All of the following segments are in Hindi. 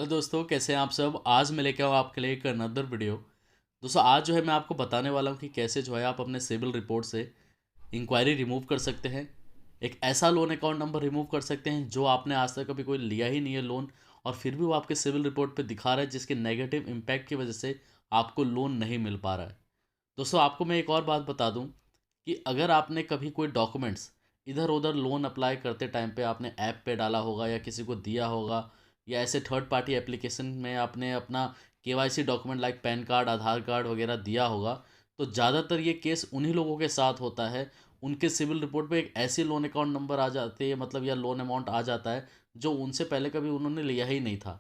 हेलो दोस्तों, कैसे हैं आप सब। आज मैं लेके आऊँ आपके लिए एक अनदर वीडियो। दोस्तों आज जो है मैं आपको बताने वाला हूँ कि कैसे जो है आप अपने सिविल रिपोर्ट से इंक्वायरी रिमूव कर सकते हैं। एक ऐसा लोन अकाउंट नंबर रिमूव कर सकते हैं जो आपने आज तक कभी कोई लिया ही नहीं है लोन, और फिर भी वो आपके सिविल रिपोर्ट पे दिखा रहा है, जिसके नेगेटिव इम्पैक्ट की वजह से आपको लोन नहीं मिल पा रहा है। दोस्तों आपको मैं एक और बात बता दूं कि अगर आपने कभी कोई डॉक्यूमेंट्स इधर उधर लोन अप्लाई करते टाइम पे आपने ऐप पे डाला होगा या किसी को दिया होगा, या ऐसे थर्ड पार्टी एप्लीकेशन में आपने अपना KYC document like PAN card, Aadhaar card वगैरह दिया होगा, तो ज़्यादातर ये केस उन्हीं लोगों के साथ होता है। उनके सिविल रिपोर्ट पे एक ऐसी लोन अकाउंट नंबर आ जाती है, मतलब या लोन अमाउंट आ जाता है जो उनसे पहले कभी उन्होंने लिया ही नहीं था,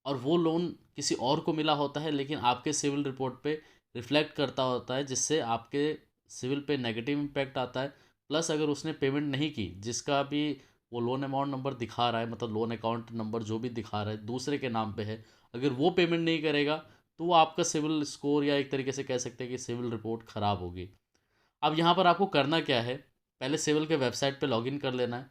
और वो लोन किसी और को मिला होता है, लेकिन आपके सिविल रिपोर्ट पे रिफ्लेक्ट करता होता है, जिससे आपके सिविल पे नेगेटिव इम्पैक्ट आता है। प्लस अगर उसने पेमेंट नहीं की, जिसका भी वो लोन अमाउंट नंबर दिखा रहा है, मतलब लोन अकाउंट नंबर जो भी दिखा रहा है दूसरे के नाम पे है, अगर वो पेमेंट नहीं करेगा तो वो आपका सिविल स्कोर, या एक तरीके से कह सकते हैं कि सिविल रिपोर्ट ख़राब होगी। अब यहाँ पर आपको करना क्या है, पहले सिविल के वेबसाइट पे लॉगिन कर लेना है।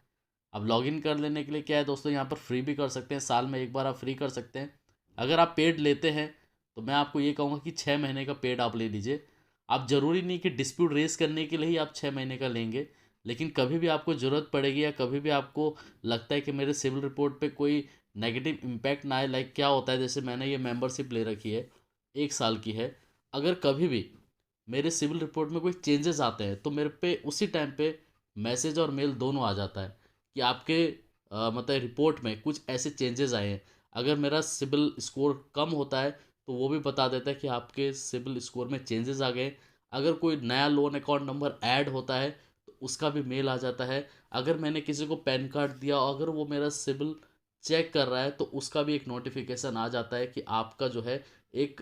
अब लॉगिन कर लेने के लिए क्या है दोस्तों, यहाँ पर फ्री भी कर सकते हैं, साल में एक बार आप फ्री कर सकते हैं। अगर आप पेड लेते हैं तो मैं आपको ये कहूँगा कि 6 महीने का पेड आप ले लीजिए। आप ज़रूरी नहीं कि डिस्प्यूट रेस करने के लिए ही आप 6 महीने का लेंगे, लेकिन कभी भी आपको ज़रूरत पड़ेगी या कभी भी आपको लगता है कि मेरे सिविल रिपोर्ट पे कोई नेगेटिव इम्पैक्ट ना आए, लाइक क्या होता है, जैसे मैंने ये मेंबरशिप ले रखी है, 1 साल की है। अगर कभी भी मेरे सिविल रिपोर्ट में कोई चेंजेस आते हैं तो मेरे पे उसी टाइम पे मैसेज और मेल दोनों आ जाता है कि आपके मतलब रिपोर्ट में कुछ ऐसे चेंजेस आए हैं। अगर मेरा सिविल स्कोर कम होता है तो वो भी बता देता है कि आपके सिविल स्कोर में चेंजेस आ गए। अगर कोई नया लोन अकाउंट नंबर ऐड होता है तो उसका भी मेल आ जाता है। अगर मैंने किसी को पैन कार्ड दिया, अगर वो मेरा सिविल चेक कर रहा है तो उसका भी एक नोटिफिकेशन आ जाता है कि आपका जो है एक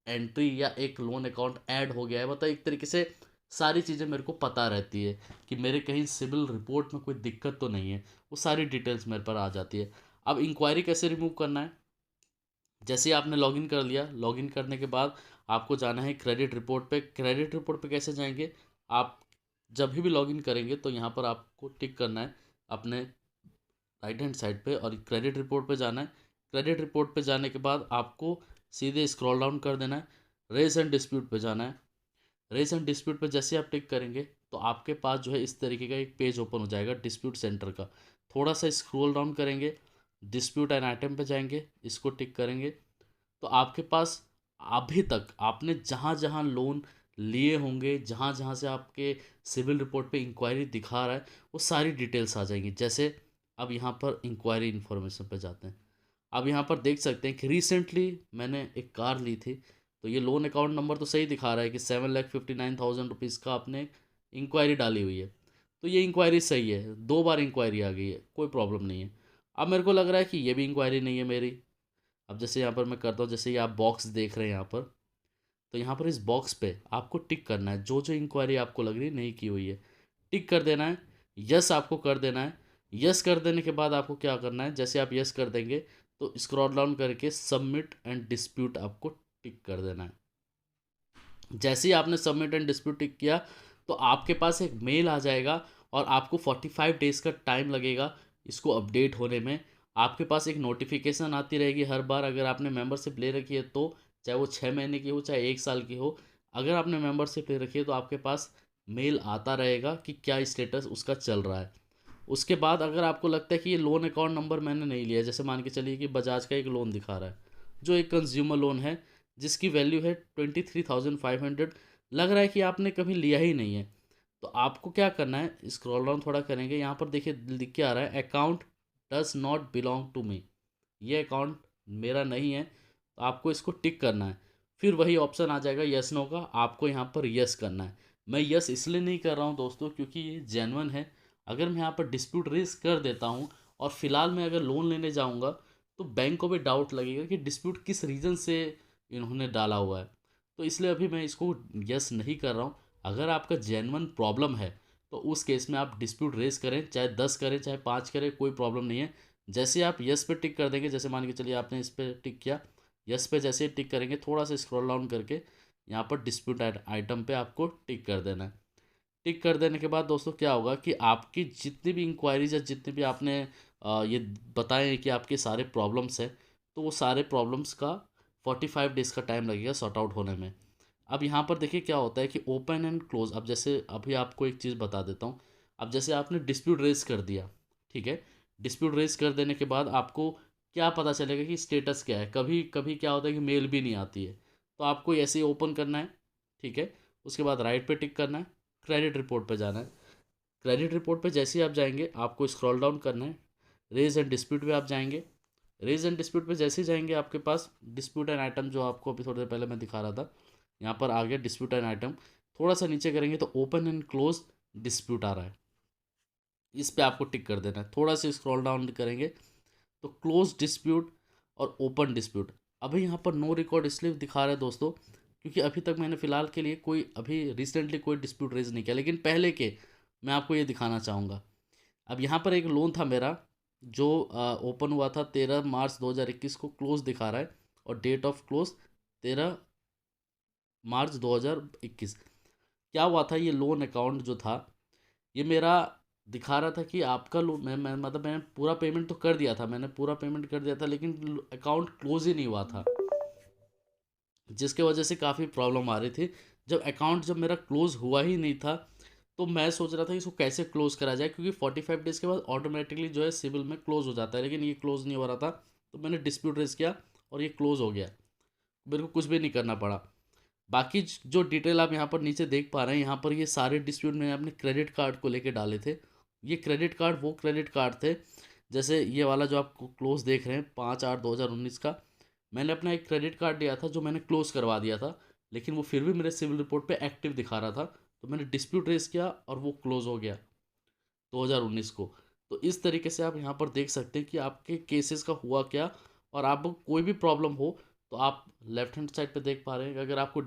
एंट्री या एक लोन अकाउंट ऐड हो गया है। मतलब एक तरीके से सारी चीज़ें मेरे को पता रहती है कि मेरे कहीं सिविल रिपोर्ट में कोई दिक्कत तो नहीं है। वो सारी डिटेल्स मेरे पर आ जाती है। अब इंक्वायरी कैसे रिमूव करना है, जैसे ही आपने लॉगिन कर लिया, लॉगिन करने के बाद आपको जाना है क्रेडिट रिपोर्ट पे। क्रेडिट रिपोर्ट पे कैसे जाएंगे, आप जब भी लॉगिन करेंगे तो यहाँ पर आपको टिक करना है अपने राइट हैंड साइड पे और क्रेडिट रिपोर्ट पे जाना है। क्रेडिट रिपोर्ट पे जाने के बाद आपको सीधे स्क्रॉल डाउन कर देना है, रेस एंड डिस्प्यूट पे जाना है। रेस एंड डिस्प्यूट पे जैसे आप टिक करेंगे तो आपके पास जो है इस तरीके का एक पेज ओपन हो जाएगा डिस्प्यूट सेंटर का। थोड़ा सा स्क्रॉल डाउन करेंगे, डिस्प्यूट एंड आइटम पे जाएंगे, इसको टिक करेंगे तो आपके पास अभी तक आपने जहाँ जहाँ लोन लिए होंगे, जहाँ जहाँ से आपके सिविल रिपोर्ट पे इंक्वायरी दिखा रहा है, वो सारी डिटेल्स आ जाएंगी। जैसे अब यहाँ पर इंक्वायरी इन्फॉर्मेशन पे जाते हैं। अब यहाँ पर देख सकते हैं कि रिसेंटली मैंने एक कार ली थी, तो ये लोन अकाउंट नंबर तो सही दिखा रहा है कि 7,59,000 रुपीज़ का आपने इंक्वायरी डाली हुई है। तो ये इंक्वायरी सही है, 2 बार इंक्वायरी आ गई है, कोई प्रॉब्लम नहीं है। अब मेरे को लग रहा है कि ये भी इंक्वायरी नहीं है मेरी। अब जैसे यहाँ पर मैं करता हूँ, जैसे ये आप बॉक्स देख रहे हैं यहाँ पर, तो यहाँ पर इस बॉक्स पे आपको टिक करना है, जो जो इंक्वायरी आपको लग रही है नहीं की हुई है टिक कर देना है। यस आपको कर देना है। यस कर देने के बाद आपको क्या करना है, जैसे आप यस कर देंगे तो स्क्रॉल डाउन करके सबमिट एंड डिस्प्यूट आपको टिक कर देना है। जैसे ही आपने सबमिट एंड डिस्प्यूट टिक किया तो आपके पास एक मेल आ जाएगा, और आपको 45 डेज़ का टाइम लगेगा इसको अपडेट होने में। आपके पास एक नोटिफिकेशन आती रहेगी हर बार, अगर आपने मेंबरशिप ले रखी है तो, चाहे वो 6 महीने की हो चाहे 1 साल की हो। अगर आपने मेंबरशिप ले रखी है तो आपके पास मेल आता रहेगा कि क्या स्टेटस उसका चल रहा है। उसके बाद अगर आपको लगता है कि ये लोन अकाउंट नंबर मैंने नहीं लिया, जैसे मान के चलिए कि बजाज का एक लोन दिखा रहा है जो एक कंज्यूमर लोन है, जिसकी वैल्यू है 23,500, लग रहा है कि आपने कभी लिया ही नहीं है, तो आपको क्या करना है, स्क्रॉल डाउन थोड़ा करेंगे, यहाँ पर देखिए लिख के आ रहा है account does not belong to me, ये अकाउंट मेरा नहीं है, तो आपको इसको टिक करना है। फिर वही ऑप्शन आ जाएगा यस नो का, आपको यहाँ पर यस करना है। मैं यस इसलिए नहीं कर रहा हूँ दोस्तों क्योंकि ये जेन्युइन है। अगर मैं यहाँ पर डिस्प्यूट रेस कर देता हूँ और फिलहाल मैं अगर लोन लेने जाऊँगा तो बैंक को भी डाउट लगेगा कि डिस्प्यूट किस रीज़न से इन्होंने डाला हुआ है। तो इसलिए अभी मैं इसको यस नहीं कर रहा हूँ। अगर आपका जेन्युइन प्रॉब्लम है तो उस केस में आप डिस्प्यूट रेस करें, चाहे 10 करें चाहे 5 करें, कोई प्रॉब्लम नहीं है। जैसे आप यस पे टिक कर देंगे, जैसे मान के चलिए आपने इस पर टिक किया, यस पे जैसे ही टिक करेंगे थोड़ा सा स्क्रॉल डाउन करके यहाँ पर डिस्प्यूट आइटम पे आपको टिक कर देना है। टिक कर देने के बाद दोस्तों क्या होगा कि आपकी जितनी भी इंक्वायरीज या जितने भी आपने ये बताए हैं कि आपके सारे प्रॉब्लम्स हैं, तो वो सारे प्रॉब्लम्स का 45 डेज़ का टाइम लगेगा सॉर्ट आउट होने में। अब यहाँ पर देखिए क्या होता है कि ओपन एंड क्लोज, अब जैसे अभी आपको एक चीज़ बता देता हूँ। अब जैसे आपने डिस्प्यूट रेज कर दिया, ठीक है, डिस्प्यूट रेज कर देने के बाद आपको क्या पता चलेगा कि स्टेटस क्या है। कभी कभी क्या होता है कि मेल भी नहीं आती है, तो आपको ऐसे ही ओपन करना है, ठीक है। उसके बाद राइट पे टिक करना है, क्रेडिट रिपोर्ट पे जाना है। क्रेडिट रिपोर्ट पे जैसे ही आप जाएंगे आपको स्क्रॉल डाउन करना है, रेज एंड डिस्प्यूट पे आप जाएंगे। रेज एंड डिस्प्यूट पे जैसे ही जाएंगे आपके पास डिस्प्यूट एंड आइटम जो आपको अभी थोड़ी देर पहले मैं दिखा रहा था, यहाँ पर आ गया डिस्प्यूट एंड आइटम। थोड़ा सा नीचे करेंगे तो ओपन एंड क्लोज डिस्प्यूट आ रहा है, इस पे आपको टिक कर देना है। थोड़ा सा स्क्रॉल डाउन करेंगे तो क्लोज डिस्प्यूट और ओपन डिस्प्यूट। अभी यहाँ पर नो रिकॉर्ड इसलिए दिखा रहा है दोस्तों, क्योंकि अभी तक मैंने फ़िलहाल के लिए कोई अभी रिसेंटली कोई डिस्प्यूट रेज नहीं किया, लेकिन पहले के मैं आपको ये दिखाना चाहूँगा। अब यहाँ पर एक लोन था मेरा जो ओपन हुआ था 13 मार्च 2021 को, क्लोज दिखा रहा है, और डेट ऑफ क्लोज 13 मार्च 2021। क्या हुआ था, ये लोन अकाउंट जो था ये मेरा दिखा रहा था कि आपका लोन, मैं मतलब मैंने पूरा पेमेंट तो कर दिया था, मैंने पूरा पेमेंट कर दिया था, लेकिन अकाउंट क्लोज ही नहीं हुआ था, जिसके वजह से काफ़ी प्रॉब्लम आ रही थी। जब मेरा क्लोज हुआ ही नहीं था, तो मैं सोच रहा था कि इसको कैसे क्लोज़ करा जाए, क्योंकि 45 डेज़ के बाद ऑटोमेटिकली जो है सिविल में क्लोज़ हो जाता है, लेकिन ये क्लोज़ नहीं हो रहा था। तो मैंने डिस्प्यूट रेज़ किया और ये क्लोज़ हो गया, मेरे को कुछ भी नहीं करना पड़ा। बाकी जो डिटेल आप यहाँ पर नीचे देख पा रहे हैं, यहाँ पर ये सारे डिस्प्यूट मैंने अपने क्रेडिट कार्ड को लेके डाले थे। ये क्रेडिट कार्ड वो क्रेडिट कार्ड थे, जैसे ये वाला जो आप क्लोज़ देख रहे हैं 5/8/2019 का, मैंने अपना एक क्रेडिट कार्ड लिया था जो मैंने क्लोज़ करवा दिया था, लेकिन वो फिर भी मेरे सिविल रिपोर्ट पे एक्टिव दिखा रहा था। तो मैंने डिस्प्यूट रेज़ किया और वो क्लोज़ हो गया 2019 को। तो इस तरीके से आप यहाँ पर देख सकते हैं कि आपके केसेस का हुआ क्या। और आपको कोई भी प्रॉब्लम हो तो आप लेफ्ट हैंड साइड पे देख पा रहे हैं कि अगर आपको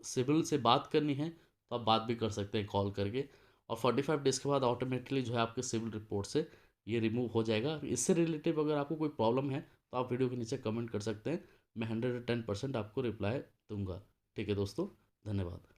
सिविल से बात करनी है तो आप बात भी कर सकते हैं कॉल करके, और 45 डेज़ के बाद ऑटोमेटिकली जो है आपके सिविल रिपोर्ट से ये रिमूव हो जाएगा। इससे रिलेटिव अगर आपको कोई प्रॉब्लम है तो आप वीडियो के नीचे कमेंट कर सकते हैं, मैं 110% आपको रिप्लाई दूंगा। ठीक है दोस्तों, धन्यवाद।